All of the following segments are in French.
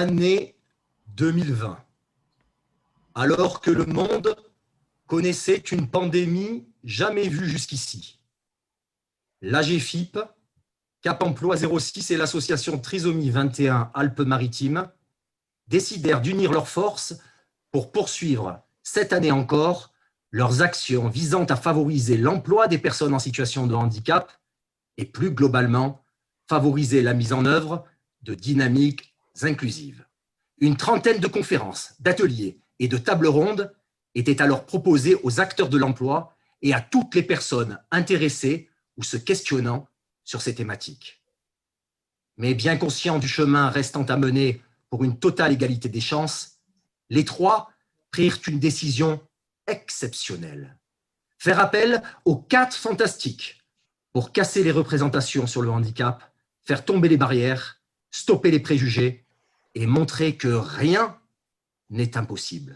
L'année 2020, alors que le monde connaissait une pandémie jamais vue jusqu'ici. L'AGFIP, Cap Emploi 06 et l'association Trisomie 21 Alpes-Maritimes décidèrent d'unir leurs forces pour poursuivre, cette année encore, leurs actions visant à favoriser l'emploi des personnes en situation de handicap et plus globalement, favoriser la mise en œuvre de dynamiques inclusives. Une trentaine de conférences, d'ateliers et de tables rondes étaient alors proposées aux acteurs de l'emploi et à toutes les personnes intéressées ou se questionnant sur ces thématiques. Mais bien conscients du chemin restant à mener pour une totale égalité des chances, les trois prirent une décision exceptionnelle. Faire appel aux 4 fantastiques pour casser les représentations sur le handicap, faire tomber les barrières, stopper les préjugés et montrer que rien n'est impossible.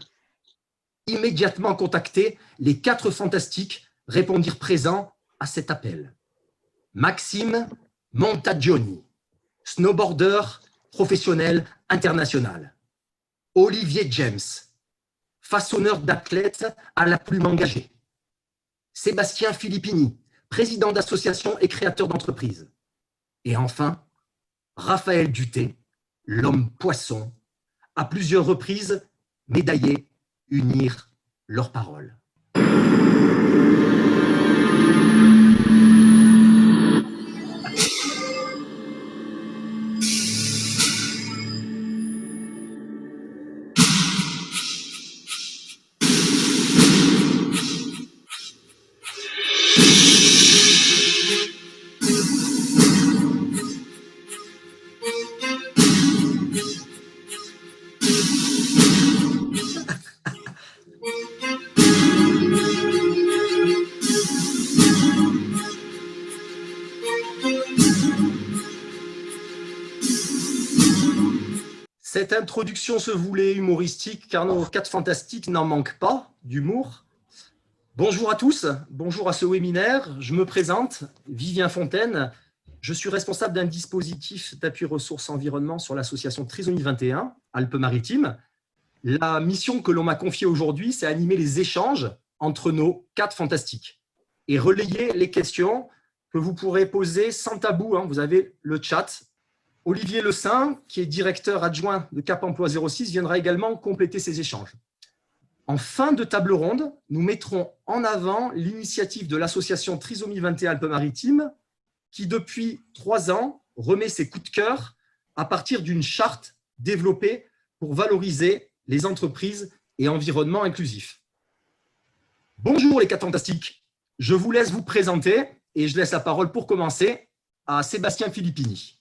Immédiatement contactés, les 4 fantastiques répondirent présents à cet appel. Maxime Montagioni, snowboarder professionnel international. Olivier James, façonneur d'athlètes à la plume engagée. Sébastien Filippini, président d'association et créateur d'entreprise. Et enfin, Raphaël Duthé, l'homme poisson, à plusieurs reprises médaillé, unir leurs paroles. Cette introduction se voulait humoristique car nos 4 fantastiques n'en manquent pas d'humour. Bonjour à tous, bonjour à ce webinaire. Je me présente, Vivien Fontaine. Je suis responsable d'un dispositif d'appui ressources environnement sur l'association Trisomie 21 Alpes-Maritimes. La mission que l'on m'a confiée aujourd'hui, c'est animer les échanges entre nos 4 fantastiques et relayer les questions que vous pourrez poser sans tabou. Vous avez le chat. Olivier Le Saint, qui est directeur adjoint de Cap Emploi 06, viendra également compléter ces échanges. En fin de table ronde, nous mettrons en avant l'initiative de l'association Trisomie 21 Alpes-Maritimes, qui depuis 3 ans remet ses coups de cœur à partir d'une charte développée pour valoriser les entreprises et environnement inclusif. Bonjour les 4 fantastiques, je vous laisse vous présenter et je laisse la parole pour commencer à Sébastien Filippini.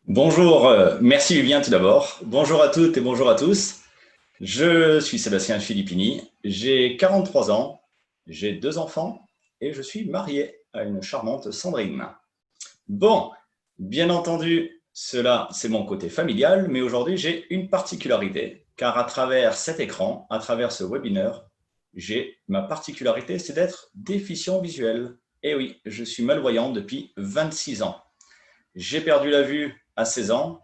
Bonjour, merci Vivien tout d'abord. Bonjour à toutes et bonjour à tous. Je suis Sébastien Filippini, j'ai 43 ans, j'ai 2 enfants et je suis marié à une charmante Sandrine. Bon, bien entendu, cela c'est mon côté familial, mais aujourd'hui j'ai une particularité, car à travers cet écran, à travers ce webinaire, ma particularité, c'est d'être déficient visuel. Et oui, je suis malvoyant depuis 26 ans. J'ai perdu la vue à 16 ans.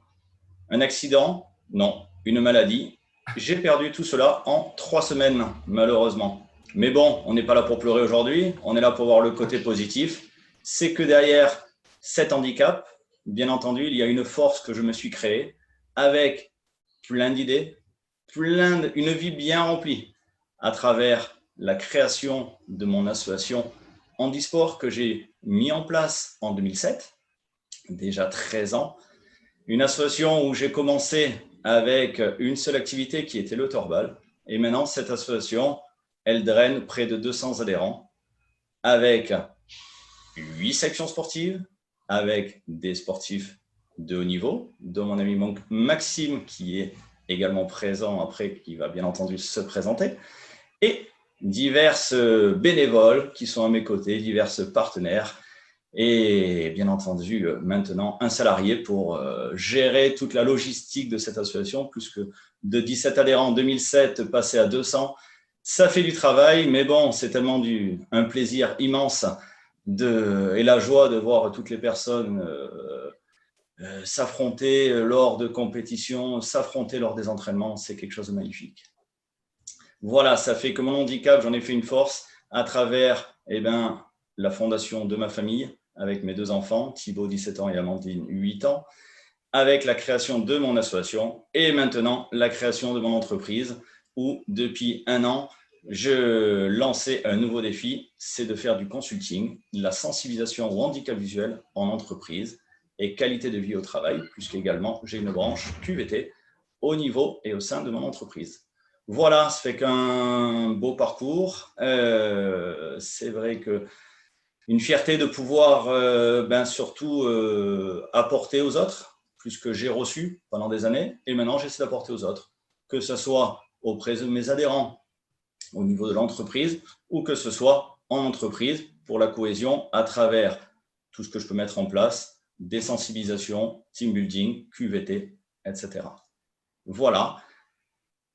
Un accident? Non. Une maladie? J'ai perdu tout cela en 3 semaines, malheureusement. Mais bon, on n'est pas là pour pleurer aujourd'hui, on est là pour voir le côté positif. C'est que derrière cet handicap, bien entendu, il y a une force que je me suis créée avec plein d'idées, une vie bien remplie à travers la création de mon association Handisport que j'ai mis en place en 2007, déjà 13 ans. Une association où j'ai commencé avec une seule activité qui était le torbal. Et maintenant, cette association, elle draine près de 200 adhérents avec 8 sections sportives, avec des sportifs de haut niveau, dont mon ami Maxime, qui est également présent après, qui va bien entendu se présenter, et diverses bénévoles qui sont à mes côtés, diverses partenaires, et bien entendu, maintenant, un salarié pour gérer toute la logistique de cette association, plus que de 17 adhérents en 2007, passer à 200. Ça fait du travail, mais bon, c'est tellement un plaisir immense et la joie de voir toutes les personnes s'affronter lors de compétitions, s'affronter lors des entraînements, c'est quelque chose de magnifique. Voilà, ça fait que mon handicap, j'en ai fait une force à travers la fondation de ma famille avec mes 2 enfants, Thibaut 17 ans et Amandine 8 ans, avec la création de mon association et maintenant la création de mon entreprise où depuis 1 an, je lançais un nouveau défi, c'est de faire du consulting, de la sensibilisation au handicap visuel en entreprise et qualité de vie au travail, puisqu'également j'ai une branche QVT au niveau et au sein de mon entreprise. Voilà, ça fait qu'un beau parcours. C'est vrai que une fierté de pouvoir surtout apporter aux autres, plus que j'ai reçu pendant des années, et maintenant j'essaie d'apporter aux autres, que ce soit auprès de mes adhérents au niveau de l'entreprise, ou que ce soit en entreprise pour la cohésion à travers tout ce que je peux mettre en place, des sensibilisations, team building, QVT, etc. Voilà.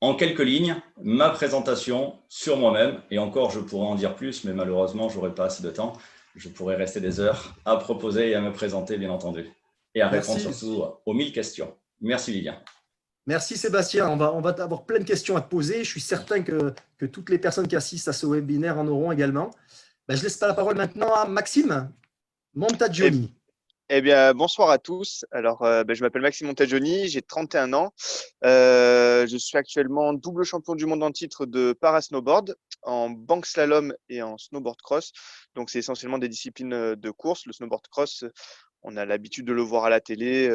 En quelques lignes, ma présentation sur moi-même, et encore je pourrais en dire plus, mais malheureusement je n'aurai pas assez de temps. Je pourrais rester des heures à proposer et à me présenter, bien entendu, et à répondre Merci. surtout aux 1000 questions. Merci Vivien. Merci Sébastien. On va avoir plein de questions à te poser. Je suis certain que toutes les personnes qui assistent à ce webinaire en auront également. Je laisse pas la parole maintenant à Maxime Eh, Montagioni. eh bien, bonsoir à tous. Alors, je m'appelle Maxime Montagioni, j'ai 31 ans. Je suis actuellement double champion du monde en titre de parasnowboard, en bank slalom et en snowboard cross. Donc, c'est essentiellement des disciplines de course. Le snowboard cross, on a l'habitude de le voir à la télé,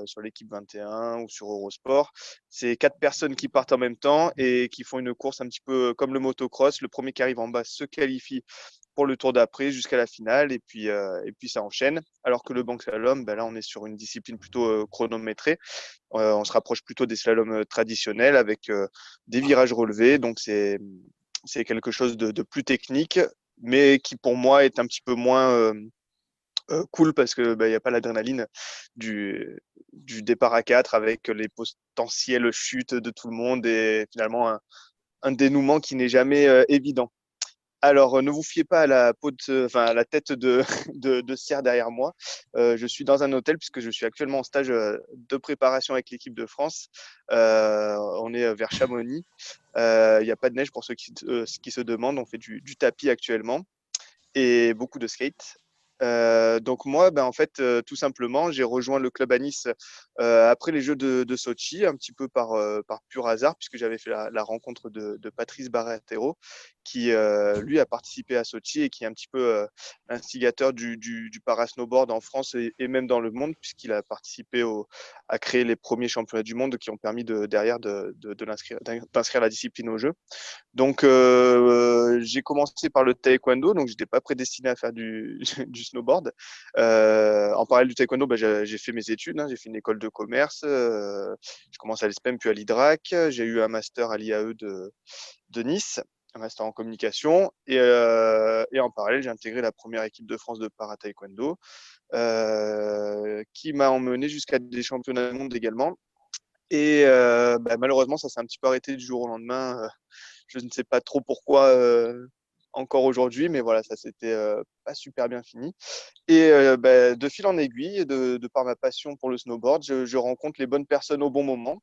sur l'équipe 21 ou sur Eurosport. C'est 4 personnes qui partent en même temps et qui font une course un petit peu comme le motocross. Le premier qui arrive en bas se qualifie pour le tour d'après jusqu'à la finale et puis ça enchaîne. Alors que le banc slalom, là on est sur une discipline plutôt chronométrée. On se rapproche plutôt des slaloms traditionnels avec des virages relevés. Donc c'est quelque chose de plus technique, mais qui pour moi est un petit peu moins cool parce que il y a pas l'adrénaline du départ à 4 avec les potentielles chutes de tout le monde et finalement un dénouement qui n'est jamais évident. Alors, ne vous fiez pas à à la tête de cerf derrière moi. Je suis dans un hôtel puisque je suis actuellement en stage de préparation avec l'équipe de France. On est vers Chamonix. Il n'y a pas de neige pour ceux qui se demandent. On fait du tapis actuellement et beaucoup de skate. Donc moi, en fait, tout simplement, j'ai rejoint le club à Nice après les Jeux de Sochi, un petit peu par pur hasard, puisque j'avais fait la rencontre de Patrice Barretero, qui lui a participé à Sochi et qui est un petit peu l'instigateur du parasnowboard en France et même dans le monde, puisqu'il a participé à créer les premiers championnats du monde qui ont permis derrière d'inscrire la discipline aux Jeux. Donc, j'ai commencé par le taekwondo, donc je n'étais pas prédestiné à faire du snowboard. En parallèle du taekwondo, j'ai fait mes études, hein, j'ai fait une école de commerce, je commence à l'ESPEM puis à l'IDRAC, j'ai eu un master à l'IAE de Nice, un master en communication, et en parallèle, j'ai intégré la première équipe de France de para-taekwondo, qui m'a emmené jusqu'à des championnats du monde également. Et malheureusement, ça s'est un petit peu arrêté du jour au lendemain. Je ne sais pas trop pourquoi encore aujourd'hui, mais voilà, ça s'était pas super bien fini. Et de fil en aiguille, de par ma passion pour le snowboard, je rencontre les bonnes personnes au bon moment,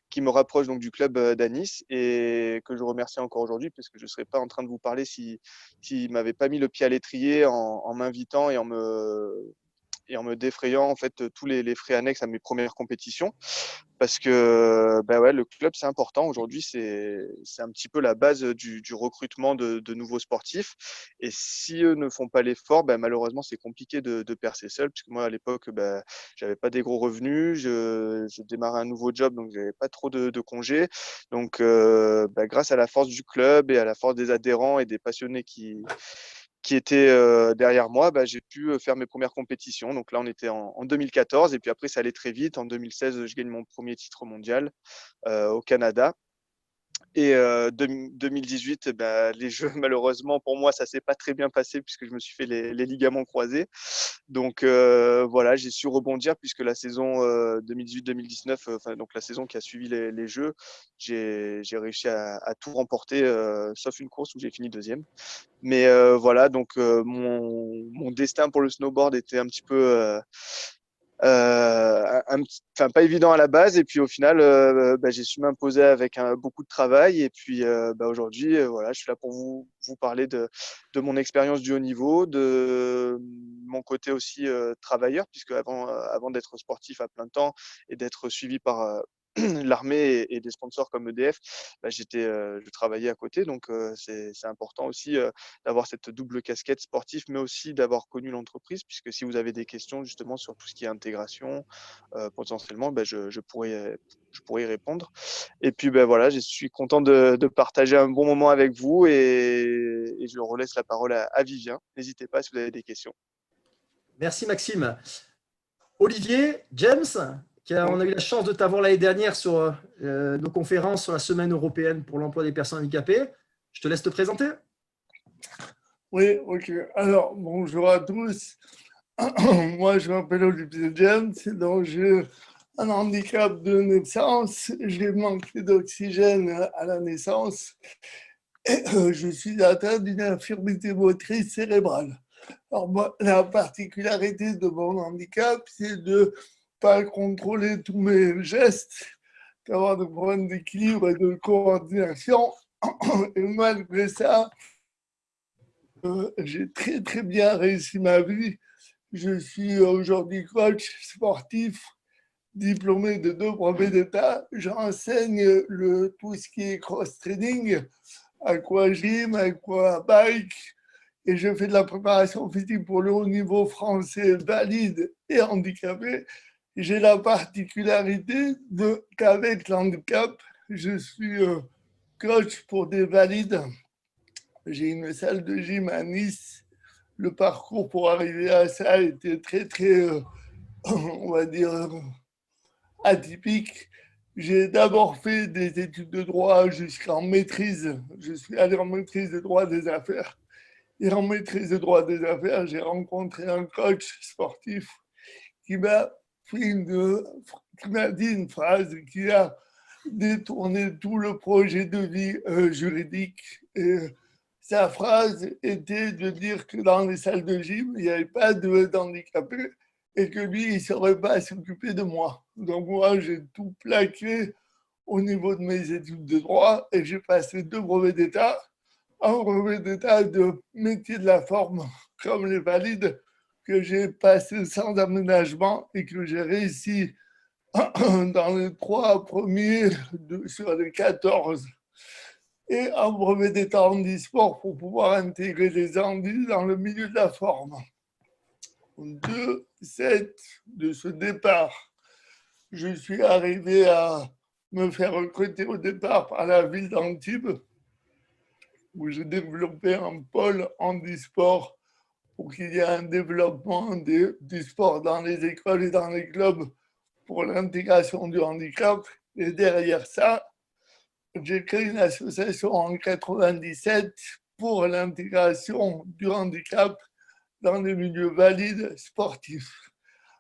qui me rapprochent donc du club d'Anis et que je remercie encore aujourd'hui, parce que je ne serais pas en train de vous parler s'il ne m'avait pas mis le pied à l'étrier en m'invitant et en me défrayant en fait tous les frais annexes à mes premières compétitions. Parce que le club, c'est important. Aujourd'hui, c'est un petit peu la base du recrutement de nouveaux sportifs. Et si eux ne font pas l'effort, malheureusement, c'est compliqué de percer seul. Puisque moi, à l'époque, j'avais pas des gros revenus. Je démarrais un nouveau job, donc j'avais pas trop de congés. Donc, grâce à la force du club et à la force des adhérents et des passionnés qui était derrière moi, j'ai pu faire mes premières compétitions. Donc là, on était en 2014 et puis après, ça allait très vite. En 2016, je gagne mon premier titre mondial au Canada. Et 2018, les Jeux, malheureusement, pour moi, ça s'est pas très bien passé puisque je me suis fait les ligaments croisés. Donc voilà, j'ai su rebondir puisque la saison 2018-2019, donc la saison qui a suivi les Jeux, j'ai réussi à tout remporter, sauf une course où j'ai fini deuxième. Mais voilà, donc mon destin pour le snowboard était un petit peu Enfin, pas évident à la base. Et puis au final, j'ai su m'imposer avec beaucoup de travail. Et puis aujourd'hui, voilà, je suis là pour vous parler de mon expérience du haut niveau, de mon côté aussi travailleur, puisque avant d'être sportif à plein temps et d'être suivi par l'armée et des sponsors comme EDF, je travaillais à côté. Donc c'est important aussi d'avoir cette double casquette sportive, mais aussi d'avoir connu l'entreprise, puisque si vous avez des questions justement sur tout ce qui est intégration, potentiellement, je pourrais y répondre. Et puis voilà, je suis content de partager un bon moment avec vous et je relaisse la parole à Vivien. N'hésitez pas si vous avez des questions. Merci Maxime. Olivier, James, on a eu la chance de t'avoir l'année dernière sur nos conférences sur la Semaine européenne pour l'emploi des personnes handicapées. Je te laisse te présenter. Oui, ok. Alors, bonjour à tous. Moi, je m'appelle Olivier James, donc j'ai un handicap de naissance. J'ai manqué d'oxygène à la naissance et je suis atteint d'une infirmité motrice cérébrale. Alors, moi, la particularité de mon handicap, c'est de ne pas contrôler tous mes gestes, d'avoir des problèmes d'équilibre et de coordination. Et malgré ça, j'ai très très bien réussi ma vie. Je suis aujourd'hui coach sportif, diplômé de 2 brevets d'État. J'enseigne tout ce qui est cross-training, aquagym, aquabike, et je fais de la préparation physique pour le haut niveau français valide et handicapé. J'ai la particularité qu'avec l'handicap, je suis coach pour des valides. J'ai une salle de gym à Nice. Le parcours pour arriver à ça était très, très, on va dire, atypique. J'ai d'abord fait des études de droit jusqu'en maîtrise. Je suis allé en maîtrise de droit des affaires. Et en maîtrise de droit des affaires, j'ai rencontré un coach sportif qui m'a dit une phrase qui a détourné tout le projet de vie juridique. Et sa phrase était de dire que dans les salles de gym, il n'y avait pas d'handicapés et que lui, il ne saurait pas s'occuper de moi. Donc moi, j'ai tout plaqué au niveau de mes études de droit et j'ai passé 2 brevets d'État. Un brevet d'État de métier de la forme, comme les valides, que j'ai passé sans aménagement et que j'ai réussi dans les 3 premiers sur les 14. Et un brevet d'État en e-sport pour pouvoir intégrer les handis dans le milieu de la forme. De ce départ, je suis arrivé à me faire recruter au départ par la ville d'Antibes, où j'ai développé un pôle handisport pour qu'il y ait un développement du sport dans les écoles et dans les clubs pour l'intégration du handicap. Et derrière ça, j'ai créé une association en 1997 pour l'intégration du handicap dans les milieux valides sportifs.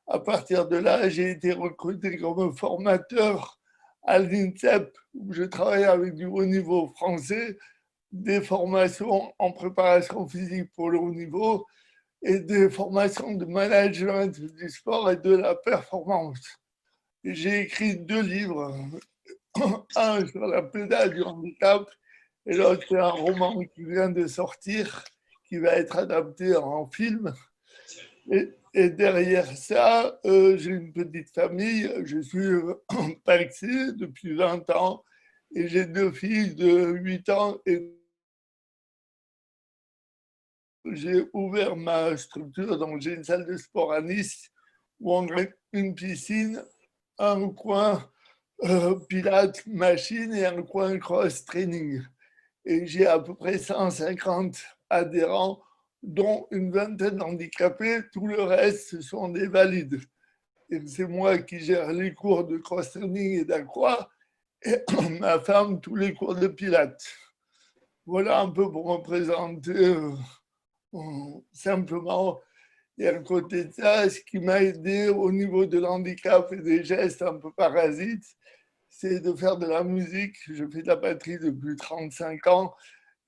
À partir de là, j'ai été recruté comme formateur à l'INSEP, où je travaille avec du haut niveau français, des formations en préparation physique pour le haut niveau et des formations de management du sport et de la performance. J'ai écrit 2 livres, un sur la pédale du handicap et l'autre c'est un roman qui vient de sortir, qui va être adapté en film. Et derrière ça, j'ai une petite famille, je suis paxé depuis 20 ans et j'ai 2 filles de 8 ans et j'ai ouvert ma structure, donc j'ai une salle de sport à Nice où on a une piscine, un coin pilates machine et un coin cross training. Et j'ai à peu près 150 adhérents, dont une vingtaine d'handicapés. Tout le reste, ce sont des valides. Et c'est moi qui gère les cours de cross training et d'aqua et ma femme tous les cours de pilates. Voilà un peu pour me présenter simplement. Et à côté de ça, ce qui m'a aidé au niveau de l'handicap et des gestes un peu parasites, c'est de faire de la musique. Je fais de la batterie depuis 35 ans.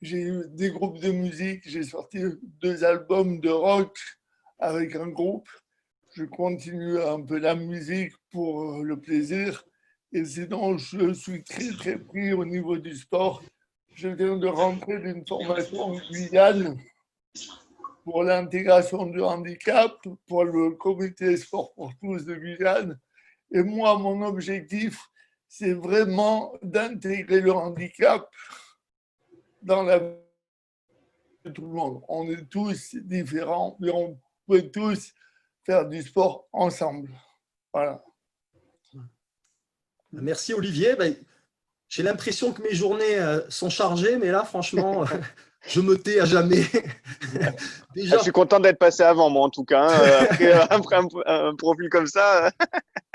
J'ai eu des groupes de musique. J'ai sorti 2 albums de rock avec un groupe. je continue un peu la musique pour le plaisir. Et sinon, je suis très, très pris au niveau du sport. Je viens de rentrer d'une formation en Guyane pour l'intégration du handicap, pour le comité sport pour tous de Guyane. Et moi, mon objectif, c'est vraiment d'intégrer le handicap dans la vie de tout le monde. On est tous différents, mais on peut tous faire du sport ensemble. Voilà. Merci Olivier. Ben, j'ai l'impression que mes journées sont chargées, mais là, franchement, je me tais à jamais. Déjà... je suis content d'être passé avant, moi, en tout cas. Hein. Après un profil comme ça,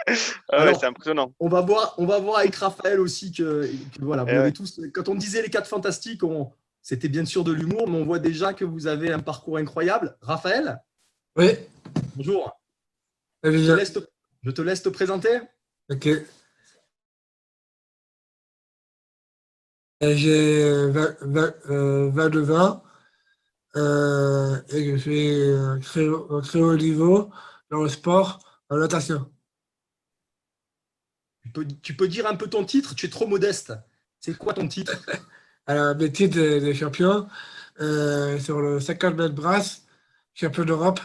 ouais, c'est impressionnant. On va voir avec Raphaël aussi que voilà, vous avez tous. Quand on disait les 4 fantastiques, c'était bien sûr de l'humour, mais on voit déjà que vous avez un parcours incroyable. Raphaël? Oui. Bonjour. Je te laisse te présenter. Ok. J'ai 22 ans et je suis très haut niveau dans le sport, en natation. Tu peux dire un peu ton titre? Tu es trop modeste. C'est quoi ton titre? Alors, mes titres de champion sur le 50 mètres brasse, champion d'Europe,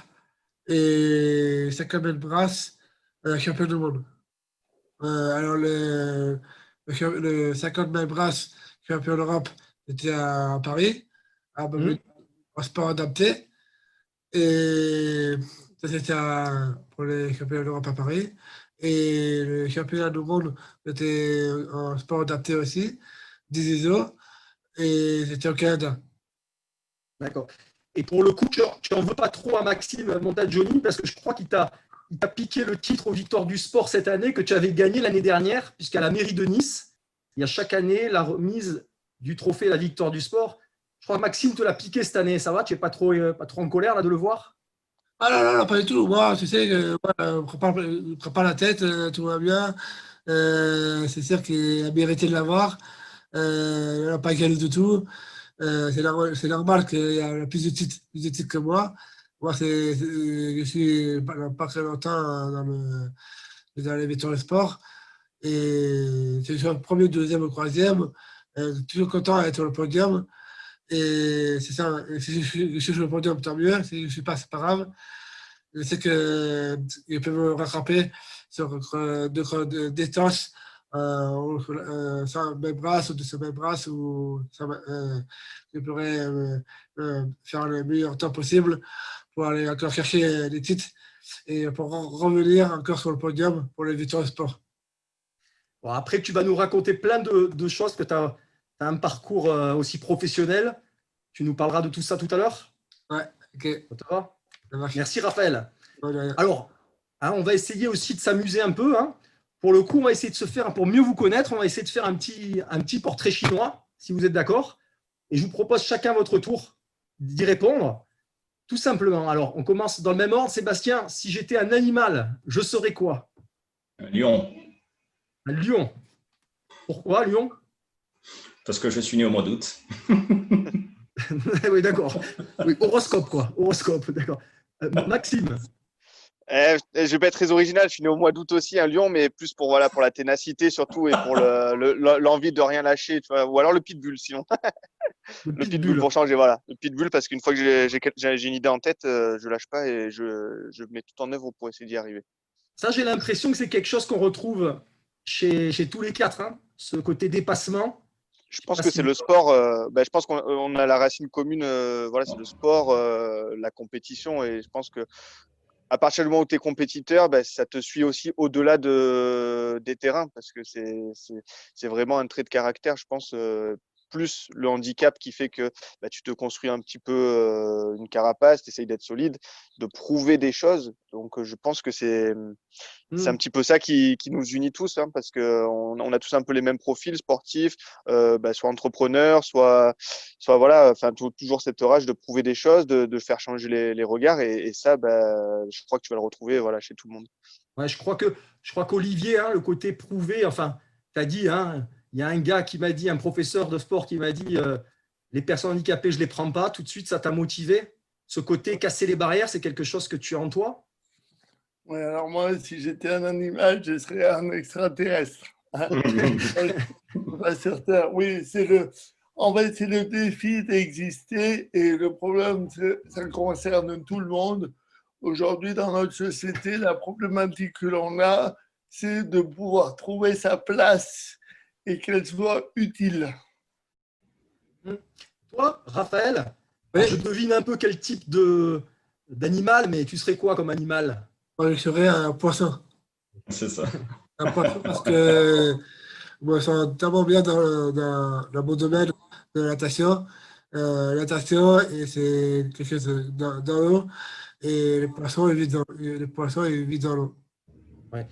et 50 mètres brasse, champion du monde. Alors, le 50 mètres brasse, champion d'Europe, c'était à Paris, en sport adapté. Et ça, c'était pour les championnats d'Europe à Paris. Et le championnat du monde, c'était en sport adapté aussi, 10 ISO, et c'était au Canada. D'accord. Et pour le coup, tu n'en veux pas trop à Maxime Montagioni, parce que je crois qu'il t'a piqué le titre aux Victoires du Sport cette année, que tu avais gagné l'année dernière, puisqu'à la mairie de Nice, il y a chaque année la remise du trophée La Victoire du Sport. Je crois que Maxime te l'a piqué cette année. Ça va? Tu n'es pas trop en colère là, de le voir? Ah non, pas du tout. Moi, tu sais, je ne prends pas la tête, tout va bien. C'est sûr qu'il a mérité de l'avoir. Il n'a pas gagné du tout. C'est normal qu'il y a plus de titres que moi. Moi, je suis pas très longtemps dans les victoires de sport. Et je suis premier, deuxième ou troisième. Toujours content d'être sur le podium. Et c'est ça. Et si je suis sur le podium, tant mieux. Si je ne suis pas, c'est pas grave. Je sais qu'ils peuvent me rattraper sur des distances, sur mes bras ou de mes bras, où je pourrais faire le meilleur temps possible pour aller encore chercher des titres et pour revenir encore sur le podium pour les victoires de sport. Bon, après, tu vas nous raconter plein de choses, que tu as un parcours aussi professionnel. Tu nous parleras de tout ça tout à l'heure? Ouais, ok. Ça te va? Merci Raphaël. Alors, on va essayer aussi de s'amuser un peu. Pour le coup, on va essayer de se faire, pour mieux vous connaître, on va essayer de faire un petit portrait chinois, si vous êtes d'accord. Et je vous propose chacun à votre tour d'y répondre, tout simplement. Alors, on commence dans le même ordre. Sébastien, si j'étais un animal, je serais quoi? Un lion. Un lion. Pourquoi lion? Parce que je suis né au mois d'août. Oui, d'accord. Oui, horoscope, quoi. Horoscope, d'accord. Maxime? Je ne vais pas être très original, je suis né au mois d'août aussi, un lion, mais plus pour la ténacité surtout et pour l'envie de rien lâcher, tu vois. Ou alors le pitbull sinon. Le pitbull pour changer, voilà. Le pitbull parce qu'une fois que j'ai une idée en tête, je lâche pas et je mets tout en œuvre pour essayer d'y arriver. Ça, j'ai l'impression que c'est quelque chose qu'on retrouve chez tous les 4, ce côté dépassement. Je pense que c'est le sport. Je pense qu'on a la racine commune. Voilà, c'est le sport, la compétition, et je pense que à partir du moment où tu es compétiteur, ça te suit aussi au-delà des terrains, parce que c'est vraiment un trait de caractère, je pense, plus le handicap qui fait que tu te construis un petit peu une carapace, tu essayes d'être solide, de prouver des choses. Donc, je pense que c'est un petit peu ça qui nous unit tous, parce qu'on a tous un peu les mêmes profils sportifs, soit entrepreneurs, soit voilà, enfin, toujours cette rage de prouver des choses, de faire changer les regards. Et ça, je crois que tu vas le retrouver chez tout le monde. Ouais, je crois qu'Olivier, le côté prouvé, enfin, tu as dit, il y a un gars qui m'a dit, un professeur de sport qui m'a dit les personnes handicapées, je ne les prends pas. Tout de suite, ça t'a motivé. Ce côté casser les barrières, c'est quelque chose que tu as en toi? Ouais, alors moi, si j'étais un animal, je serais un extraterrestre. Pas certain. Oui, en fait, c'est le défi d'exister et le problème, ça concerne tout le monde. Aujourd'hui, dans notre société, la problématique que l'on a, c'est de pouvoir trouver sa place et qu'elle soit utile. Toi, Raphaël, Oui, alors je devine un peu quel type d'animal, mais tu serais quoi comme animal? moi, je serais un poisson. C'est ça. Un poisson parce que moi, je sens tellement bien dans mon domaine de la natation. La natation, et c'est quelque chose dans l'eau. Et les poissons, ils vivent dans l'eau. Ouais.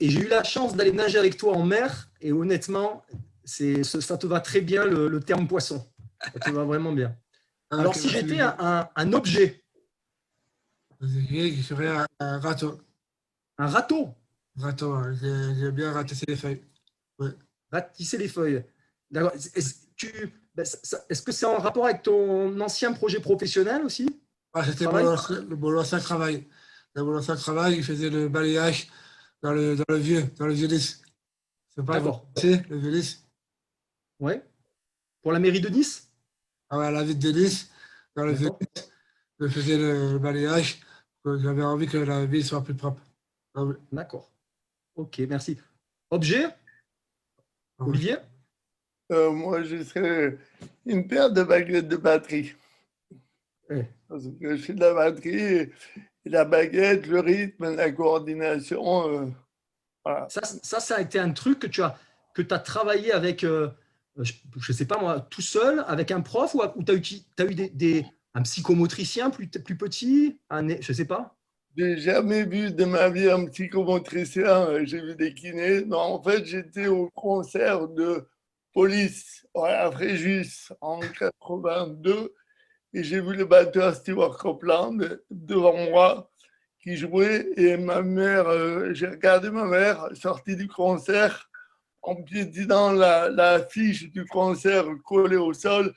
Et j'ai eu la chance d'aller nager avec toi en mer, et honnêtement, ça te va très bien le terme poisson. Ça te va vraiment bien. Ah, Alors, si j'étais un objet, je serais un râteau. un râteau, Râteau, hein. J'aime bien ratasser les feuilles. Ouais. ratisser les feuilles. D'accord. Est-ce que c'est en rapport avec ton ancien projet professionnel aussi? Ah, Tu c'était travailles? mon ancien travail. Dans mon ancien travail, il faisait le balayage dans le vieux lys. C'est pas comme D'accord. c'est le vieux lys. Ouais. Pour la mairie de Nice? Ah ouais, à la ville de Nice, dans le vieux D'accord. lys, je faisais le balayage. J'avais envie que la ville soit plus propre. Ah oui. D'accord. Ok, merci. Objet, Ah oui. Olivier? Moi, je serais une paire de baguettes de batterie. Ouais. Parce que je fais de la batterie et la baguette, le rythme, la coordination. Voilà. Ça a été un truc que tu as travaillé avec, je ne sais pas moi, tout seul, avec un prof, ou tu as eu un psychomotricien plus petit, je ne sais pas. J'ai jamais vu de ma vie un psychomotricien. J'ai vu des kinés. Non, en fait, j'étais au concert de Police à Fréjus en 82 et j'ai vu le batteur Stewart Copeland devant moi qui jouait et ma mère, j'ai regardé ma mère sortie du concert en piétinant la fiche du concert collée au sol.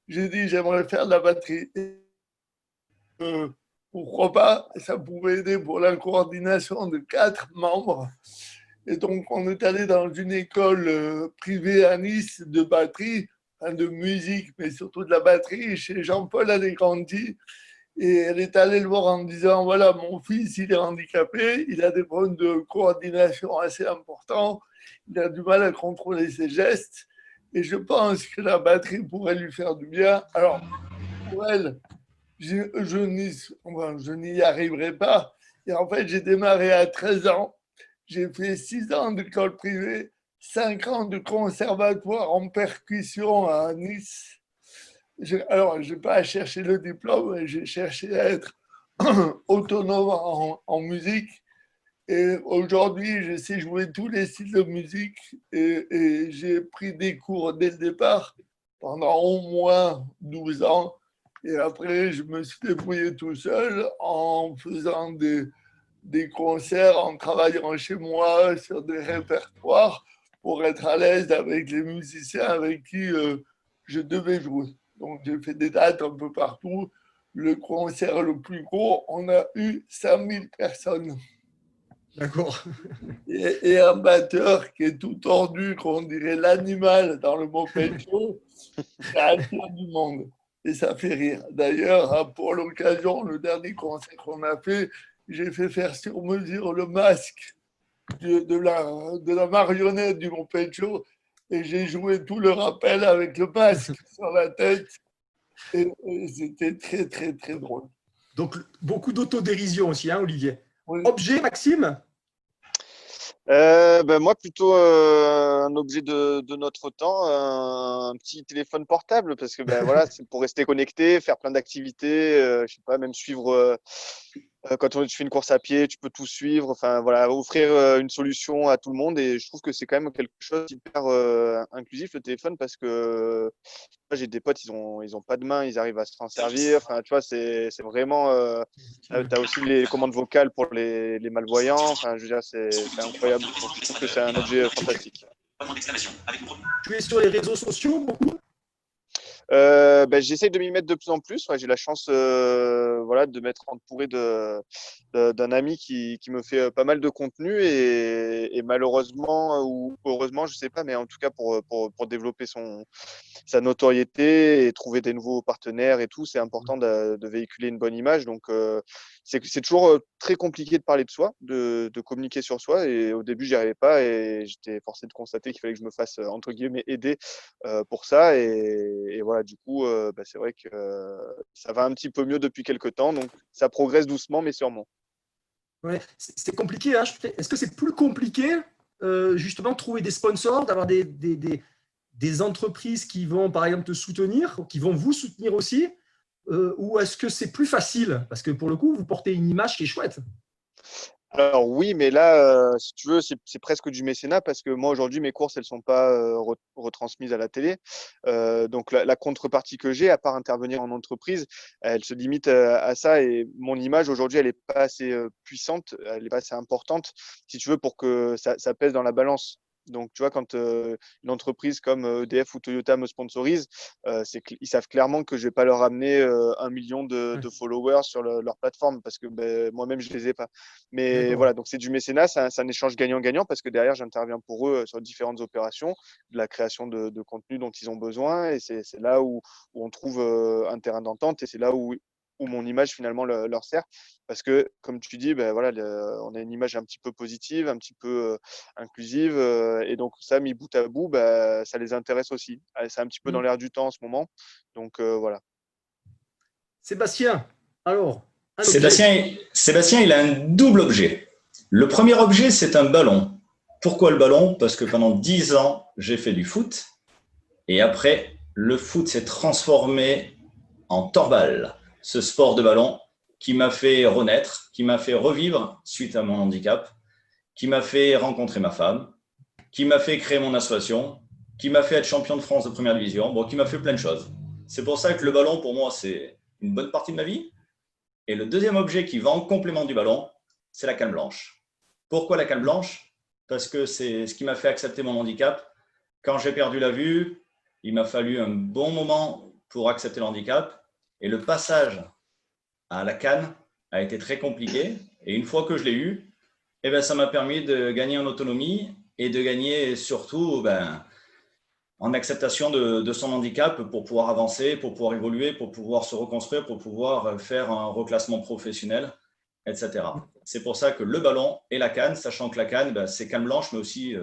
J'ai dit j'aimerais faire de la batterie. Euh, Pourquoi pas, ça pouvait aider pour la coordination de 4 membres. Et donc, on est allé dans une école privée à Nice de batterie, enfin de musique, mais surtout de la batterie, chez Jean-Paul Allegranti. Et elle est allée le voir en disant, voilà, mon fils, il est handicapé, il a des problèmes de coordination assez importants, il a du mal à contrôler ses gestes, et je pense que la batterie pourrait lui faire du bien. Alors, pour elle, je n'y arriverai pas. Et en fait, j'ai démarré à 13 ans. J'ai fait 6 ans d'école privée, 5 ans de conservatoire en percussion à Nice. Alors, je n'ai pas cherché le diplôme, j'ai cherché à être autonome en musique. Et aujourd'hui, je sais jouer tous les styles de musique et j'ai pris des cours dès le départ pendant au moins 12 ans. Et après, je me suis débrouillé tout seul en faisant des concerts, en travaillant chez moi sur des répertoires pour être à l'aise avec les musiciens avec qui je devais jouer. Donc, j'ai fait des dates un peu partout. Le concert le plus gros, on a eu 5000 personnes. D'accord. Et un batteur qui est tout tordu, qu'on dirait l'animal dans le mot pecho, ça attire du monde. Et ça fait rire. D'ailleurs, pour l'occasion, le dernier concert qu'on a fait, j'ai fait faire sur mesure le masque de la marionnette du mot pecho et j'ai joué tout le rappel avec le masque sur la tête. Et c'était très, très, très drôle. Donc, beaucoup d'autodérision aussi, hein, Olivier. Oui. Objet, Maxime? Moi, plutôt un objet de notre temps, un petit téléphone portable, parce que voilà, c'est pour rester connecté, faire plein d'activités, je sais pas, même suivre. Quand tu fais une course à pied, tu peux tout suivre. Enfin, voilà, offrir une solution à tout le monde. Et je trouve que c'est quand même quelque chose d'hyper inclusif, le téléphone, parce que j'ai des potes, ils ont pas de main, ils arrivent à s'en servir. Enfin, tu vois, c'est vraiment. Tu as aussi les commandes vocales pour les malvoyants. Enfin, je veux dire, c'est incroyable. Je trouve que c'est un objet fantastique. Tu es sur les réseaux sociaux beaucoup? J'essaye de m'y mettre de plus en plus. Ouais, j'ai la chance de m'être entouré d'un ami qui me fait pas mal de contenu et malheureusement ou heureusement, je sais pas, mais en tout cas pour développer sa notoriété et trouver des nouveaux partenaires et tout, c'est important de véhiculer une bonne image. Donc, c'est toujours très compliqué de parler de soi, de communiquer sur soi. Et au début, j'y arrivais pas et j'étais forcé de constater qu'il fallait que je me fasse, entre guillemets, aider pour ça. Et voilà, du coup, c'est vrai que ça va un petit peu mieux depuis quelques temps. Donc, ça progresse doucement, mais sûrement. Ouais, c'est compliqué. Hein. Est-ce que c'est plus compliqué, justement, de trouver des sponsors, d'avoir des entreprises qui vont, par exemple, te soutenir, qui vont vous soutenir aussi, ou est-ce que c'est plus facile? Parce que pour le coup, vous portez une image qui est chouette. Alors oui, mais là, si tu veux, c'est presque du mécénat parce que moi aujourd'hui mes courses elles sont pas retransmises à la télé. Donc la contrepartie que j'ai, à part intervenir en entreprise, elle se limite à ça et mon image aujourd'hui elle est pas assez puissante, elle est pas assez importante, si tu veux, pour que ça pèse dans la balance. Donc, tu vois, quand une entreprise comme EDF ou Toyota me sponsorise, ils savent clairement que je vais pas leur amener 1 million de followers sur leur plateforme parce que moi-même, je les ai pas. Mais voilà, donc c'est du mécénat, c'est un échange gagnant-gagnant parce que derrière, j'interviens pour eux sur différentes opérations, de la création de contenu dont ils ont besoin et c'est là où on trouve un terrain d'entente et c'est là où mon image finalement leur sert. Parce que, comme tu dis, on a une image un petit peu positive, un petit peu inclusive. Et donc, ça, mis bout à bout, ça les intéresse aussi. C'est un petit peu dans l'air du temps en ce moment. Donc, voilà. Sébastien, alors, un objet. Sébastien, il a un double objet. Le premier objet, c'est un ballon. Pourquoi le ballon? Parce que pendant 10 ans, j'ai fait du foot. Et après, le foot s'est transformé en torbal. Ce sport de ballon qui m'a fait renaître, qui m'a fait revivre suite à mon handicap, qui m'a fait rencontrer ma femme, qui m'a fait créer mon association, qui m'a fait être champion de France de première division, qui m'a fait plein de choses. C'est pour ça que le ballon, pour moi, c'est une bonne partie de ma vie. Et le deuxième objet qui va en complément du ballon, c'est la canne blanche. Pourquoi la canne blanche? Parce que c'est ce qui m'a fait accepter mon handicap. Quand j'ai perdu la vue, il m'a fallu un bon moment pour accepter le handicap. Et le passage à la canne a été très compliqué. Et une fois que je l'ai eu, ça m'a permis de gagner en autonomie et de gagner surtout en acceptation de son handicap pour pouvoir avancer, pour pouvoir évoluer, pour pouvoir se reconstruire, pour pouvoir faire un reclassement professionnel, etc. C'est pour ça que le ballon et la canne, sachant que la canne, c'est canne blanche, mais aussi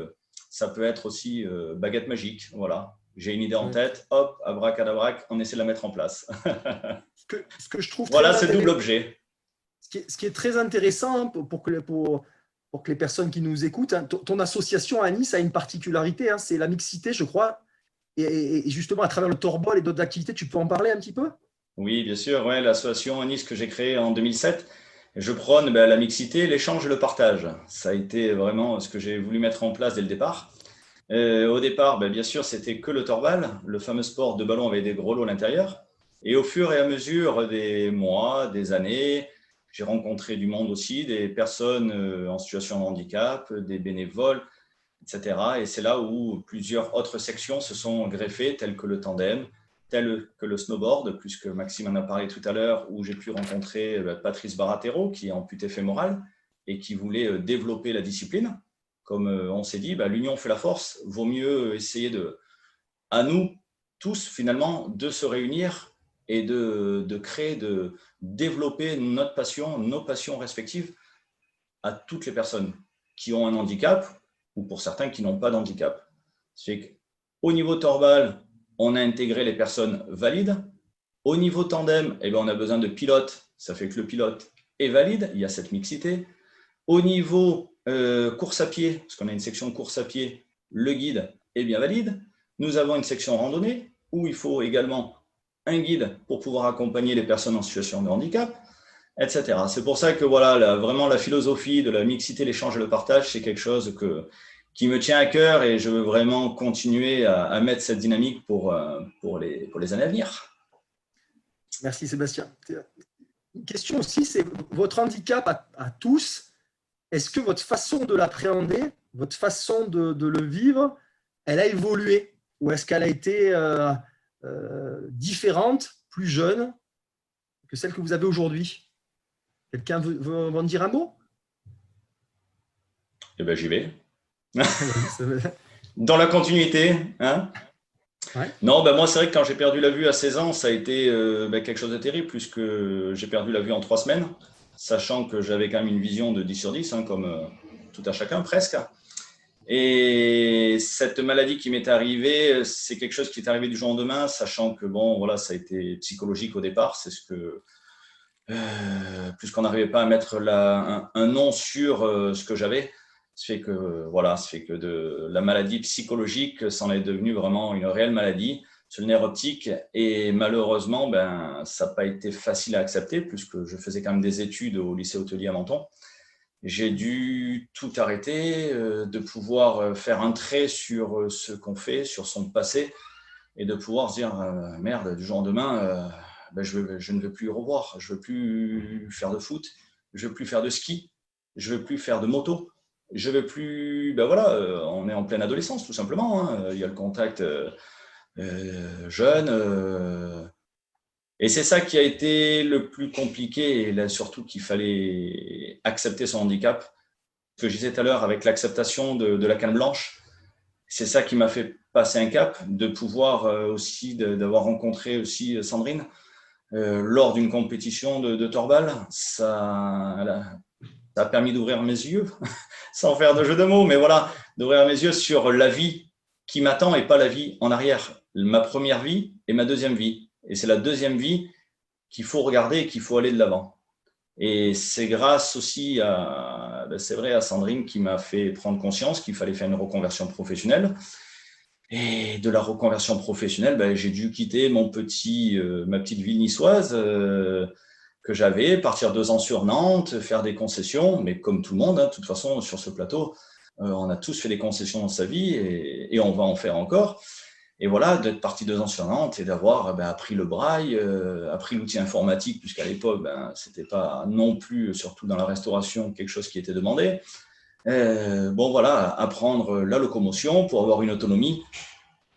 ça peut être aussi baguette magique. Voilà. J'ai une idée en tête, hop, abracadabrac, on essaie de la mettre en place. Ce que je trouve voilà, c'est double objet. Ce qui est très intéressant pour que les personnes qui nous écoutent, hein, ton association à Nice a une particularité, hein, c'est la mixité, je crois. Et justement, à travers le torbol et d'autres activités, tu peux en parler un petit peu? Oui, bien sûr. Ouais, l'association à Nice que j'ai créée en 2007, je prône la mixité, l'échange et le partage. Ça a été vraiment ce que j'ai voulu mettre en place dès le départ. Au départ, bien sûr, c'était que le torbal, le fameux sport de ballon avec des gros lots à l'intérieur. Et au fur et à mesure des mois, des années, j'ai rencontré du monde aussi, des personnes en situation de handicap, des bénévoles, etc. Et c'est là où plusieurs autres sections se sont greffées, telles que le tandem, tel que le snowboard, puisque Maxime en a parlé tout à l'heure, où j'ai pu rencontrer Patrice Baratero, qui est amputé fémoral et qui voulait développer la discipline. Comme on s'est dit, l'union fait la force, vaut mieux essayer à nous tous, finalement, de se réunir et de créer, de développer notre passion, nos passions respectives à toutes les personnes qui ont un handicap ou pour certains qui n'ont pas d'handicap. C'est qu'au niveau torbal, on a intégré les personnes valides. Au niveau tandem, on a besoin de pilotes. Ça fait que le pilote est valide. Il y a cette mixité. Au niveau course à pied, parce qu'on a une section course à pied, le guide est bien valide. Nous avons une section randonnée où il faut également un guide pour pouvoir accompagner les personnes en situation de handicap, etc. C'est pour ça que voilà, vraiment la philosophie de la mixité, l'échange et le partage, c'est quelque chose qui me tient à cœur et je veux vraiment continuer à mettre cette dynamique pour les années à venir. Merci Sébastien. Une question aussi, c'est votre handicap à tous. Est-ce que votre façon de l'appréhender, votre façon de le vivre, elle a évolué? Ou est-ce qu'elle a été différente, plus jeune que celle que vous avez aujourd'hui. Quelqu'un veut en dire un mot? Eh ben, j'y vais. Dans la continuité, hein? Ouais. Non, ben moi, c'est vrai que quand j'ai perdu la vue à 16 ans, ça a été quelque chose de terrible, puisque j'ai perdu la vue en 3 semaines, sachant que j'avais quand même une vision de 10 sur 10, hein, comme tout à chacun, presque. Et cette maladie qui m'est arrivée, c'est quelque chose qui est arrivé du jour au lendemain, sachant que, bon, voilà, ça a été psychologique au départ. C'est ce que, puisqu'on n'arrivait pas à mettre un nom sur ce que j'avais, ça fait que de la maladie psychologique, c'en est devenu vraiment une réelle maladie sur le nerf optique. Et malheureusement, ben, ça n'a pas été facile à accepter, puisque je faisais quand même des études au lycée hôtelier à Menton. J'ai dû tout arrêter, de pouvoir faire un trait sur ce qu'on fait, sur son passé, et de pouvoir se dire merde, du jour au lendemain, ben je ne veux plus revoir, je ne veux plus faire de foot, je ne veux plus faire de ski, je ne veux plus faire de moto, je ne veux plus. Ben voilà, on est en pleine adolescence tout simplement, hein. Il y a le contact jeune. Et c'est ça qui a été le plus compliqué, et là surtout qu'il fallait accepter son handicap. Ce que je disais tout à l'heure avec l'acceptation de la canne blanche, c'est ça qui m'a fait passer un cap, de pouvoir aussi, d'avoir rencontré aussi Sandrine lors d'une compétition de torbal. Ça a permis d'ouvrir mes yeux, sans faire de jeu de mots, mais voilà, d'ouvrir mes yeux sur la vie qui m'attend et pas la vie en arrière. Ma première vie et ma deuxième vie. Et c'est la deuxième vie qu'il faut regarder et qu'il faut aller de l'avant. Et c'est grâce aussi c'est vrai, à Sandrine qui m'a fait prendre conscience qu'il fallait faire une reconversion professionnelle. Et de la reconversion professionnelle, ben, j'ai dû quitter ma petite ville niçoise que j'avais, partir 2 ans sur Nantes, faire des concessions, mais comme tout le monde, hein, de toute façon, sur ce plateau, on a tous fait des concessions dans sa vie et on va en faire encore. Et voilà, d'être parti 2 ans sur Nantes et d'avoir appris le braille, appris l'outil informatique, puisqu'à l'époque, c'était pas non plus, surtout dans la restauration, quelque chose qui était demandé. Bon voilà, apprendre la locomotion pour avoir une autonomie,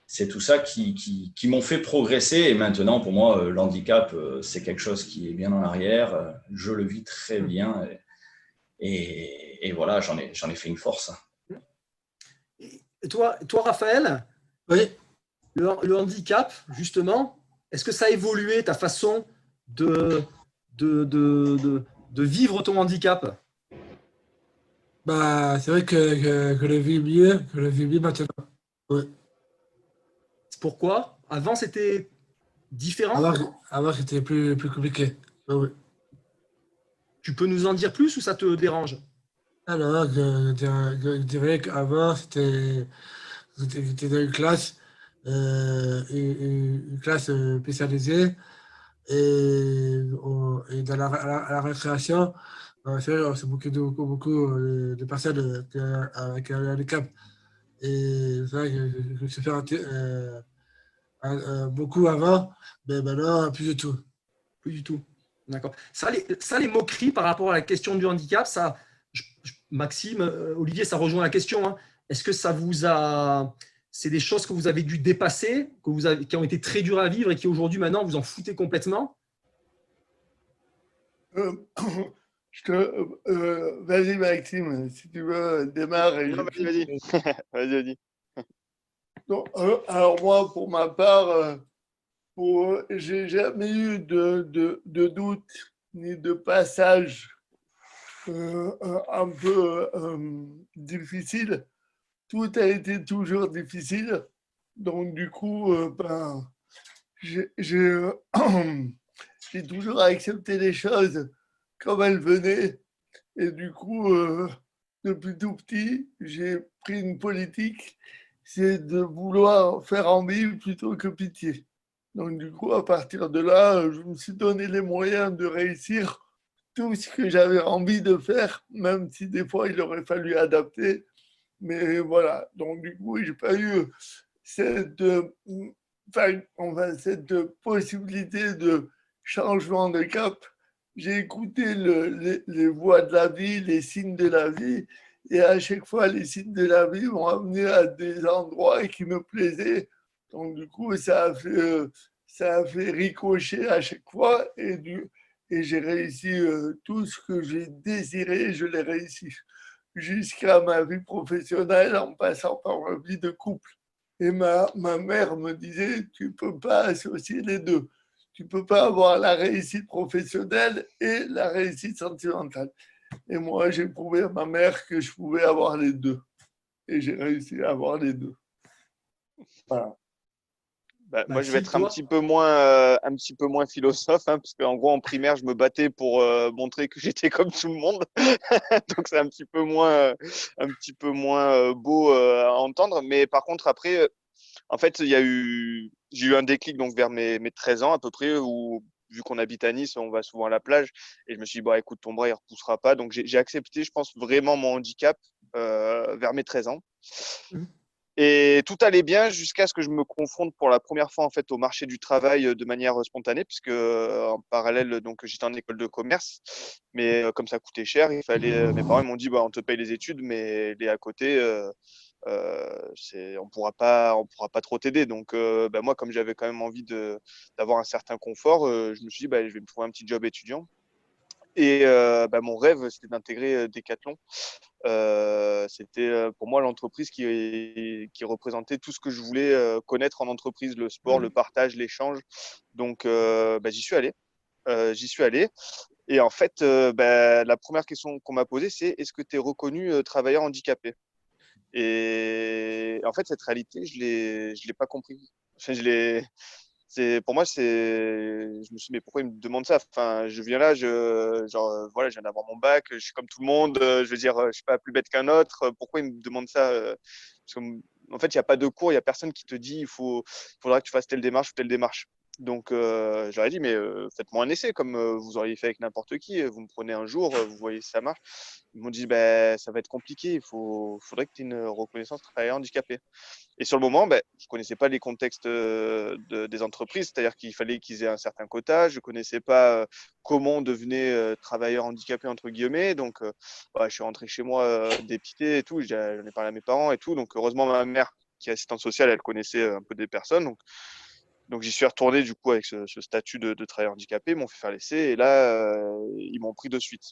c'est tout ça qui m'ont fait progresser. Et maintenant, pour moi, l'handicap, c'est quelque chose qui est bien en arrière. Je le vis très bien et voilà, j'en ai fait une force. Et toi, Raphaël, Oui. le handicap, justement, est-ce que ça a évolué ta façon de vivre ton handicap? Bah, c'est vrai que je le vis mieux maintenant. Oui. Pourquoi? Avant, c'était différent? Avant c'était plus compliqué. Oui. Tu peux nous en dire plus ou ça te dérange? Alors, je dirais qu'avant, j'étais dans une classe, une classe spécialisée, et dans à la récréation, c'est vrai, on s'est beaucoup de personnes avec un handicap. Et c'est vrai que je me suis fait beaucoup avant, mais maintenant, plus du tout. Plus du tout. D'accord. Ça, les moqueries par rapport à la question du handicap, ça, Maxime, Olivier, ça rejoint la question, hein. Est-ce que ça vous a. C'est des choses que vous avez dû dépasser, qui ont été très dures à vivre et qui aujourd'hui, maintenant, vous en foutez complètement? Vas-y, Maxime, si tu veux, démarre. Non, vas-y. Vas-y. Donc, alors moi, pour ma part, j'ai jamais eu de doute ni de passage un peu difficile. Tout a été toujours difficile. Donc, du coup, j'ai toujours accepté les choses comme elles venaient. Et du coup, depuis tout petit, j'ai pris une politique, c'est de vouloir faire envie plutôt que pitié. Donc, du coup, à partir de là, je me suis donné les moyens de réussir tout ce que j'avais envie de faire, même si des fois, il aurait fallu adapter. Mais voilà, donc du coup, je n'ai pas eu cette possibilité de changement de cap. J'ai écouté les voix de la vie, les signes de la vie, et à chaque fois, les signes de la vie m'ont amené à des endroits qui me plaisaient Donc, du coup, ça a fait ricocher à chaque fois et j'ai réussi tout ce que j'ai désiré, je l'ai réussi jusqu'à ma vie professionnelle en passant par ma vie de couple. Et ma mère me disait, tu ne peux pas associer les deux. Tu ne peux pas avoir la réussite professionnelle et la réussite sentimentale. Et moi, j'ai prouvé à ma mère que je pouvais avoir les deux. Et j'ai réussi à avoir les deux. Voilà. Bah, moi, je vais Maxime, être toi? un petit peu moins philosophe, hein, parce qu'en gros, en primaire, je me battais pour montrer que j'étais comme tout le monde. Donc, c'est un petit peu moins beau à entendre. Mais par contre, après, en fait, j'ai eu un déclic donc vers mes 13 ans à peu près, où vu qu'on habite à Nice, on va souvent à la plage. Et je me suis dit, bah, écoute, ton bras, il repoussera pas. Donc, j'ai accepté, je pense, vraiment mon handicap vers mes 13 ans. Mhm. Et tout allait bien jusqu'à ce que je me confronte pour la première fois en fait au marché du travail de manière spontanée, puisque en parallèle donc j'étais en école de commerce, mais comme ça coûtait cher, il fallait. Mes parents ils m'ont dit bah on te paye les études, mais les à côté on pourra pas trop t'aider. Donc bah, moi comme j'avais quand même envie d'avoir un certain confort, je me suis dit bah je vais me trouver un petit job étudiant. Et bah, mon rêve c'était d'intégrer Decathlon. C'était pour moi l'entreprise qui représentait tout ce que je voulais connaître en entreprise, le sport, le partage, l'échange. Donc, bah, j'y suis allé. J'y suis allé. Et en fait, bah, la première question qu'on m'a posée, c'est est-ce que tu es reconnu travailleur handicapé? Et en fait, cette réalité, je l'ai pas compris. Enfin, pour moi, je me suis dit, mais pourquoi il me demande ça? Enfin, je viens là, voilà, je viens d'avoir mon bac, je suis comme tout le monde, je veux dire, je suis pas plus bête qu'un autre. Pourquoi il me demande ça? Parce que, en fait, il n'y a pas de cours, il n'y a personne qui te dit, faudra que tu fasses telle démarche ou telle démarche. Donc, je leur ai dit, mais faites-moi un essai comme vous auriez fait avec n'importe qui. Vous me prenez un jour, vous voyez si ça marche. Ils m'ont dit, bah, ça va être compliqué, faudrait que tu aies une reconnaissance travailleur handicapé. Et sur le moment, ben, je ne connaissais pas les contextes des entreprises, c'est-à-dire qu'il fallait qu'ils aient un certain quota. Je ne connaissais pas comment on devenait travailleur handicapé, entre guillemets. Donc, ouais, je suis rentré chez moi dépité et tout. J'en ai parlé à mes parents et tout. Donc, heureusement, ma mère, qui est assistante sociale, elle connaissait un peu des personnes. Donc j'y suis retourné du coup avec ce statut de travailleur handicapé. Ils m'ont fait faire l'essai et là, ils m'ont pris de suite.